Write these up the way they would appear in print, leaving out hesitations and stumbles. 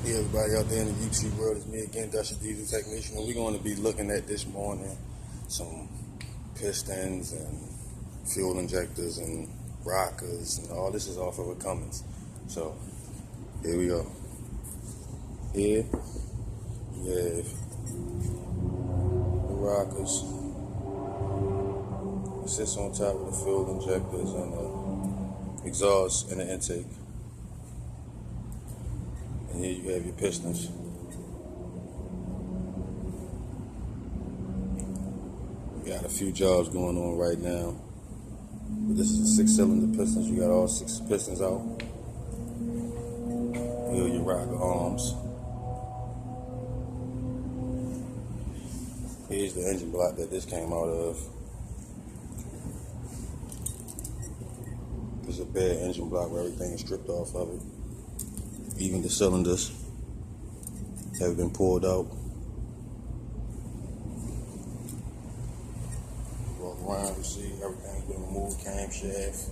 Hey everybody out there in the YouTube world, it's me again, Dusty Diesel Technician, and we're going to be looking at this morning some pistons and fuel injectors and rockers, and all this is off of a Cummins. So here we go. Here you have the rockers. It sits on top of the fuel injectors and the exhaust and the intake. And here you have your pistons. We got a few jobs going on right now. But this is a 6-cylinder pistons. You got all 6 pistons out. Here are your rocker arms. Here's the engine block that this came out of. There's a bare engine block where everything is stripped off of it. Even the cylinders have been pulled out. Walk around, you see everything's been removed. Camshaft,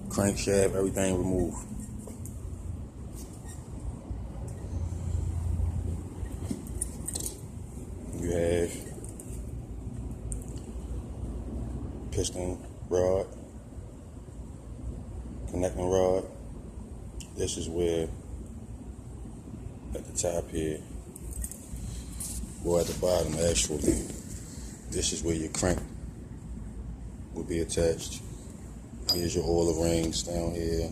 crankshaft, everything removed. You have piston rod, connecting rod. This is where, at the top here, or at the bottom actually, this is where your crank will be attached. Here's your oil rings down here,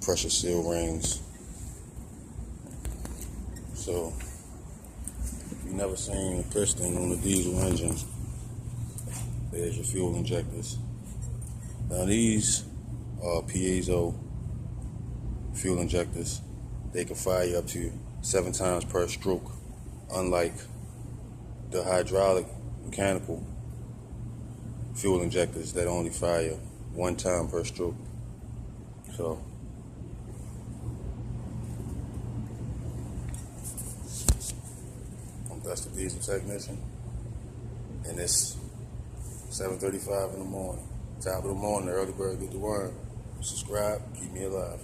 pressure seal rings. So, if you've never seen a piston on a diesel engine, there's your fuel injectors. Now these are piezo fuel injectors. They can fire up to 7 times per stroke, unlike the hydraulic mechanical fuel injectors that only fire 1 time per stroke. So that's the diesel technician, and it's 7:35 in the morning. Top of the morning, the early bird get the worm. Subscribe, keep me alive.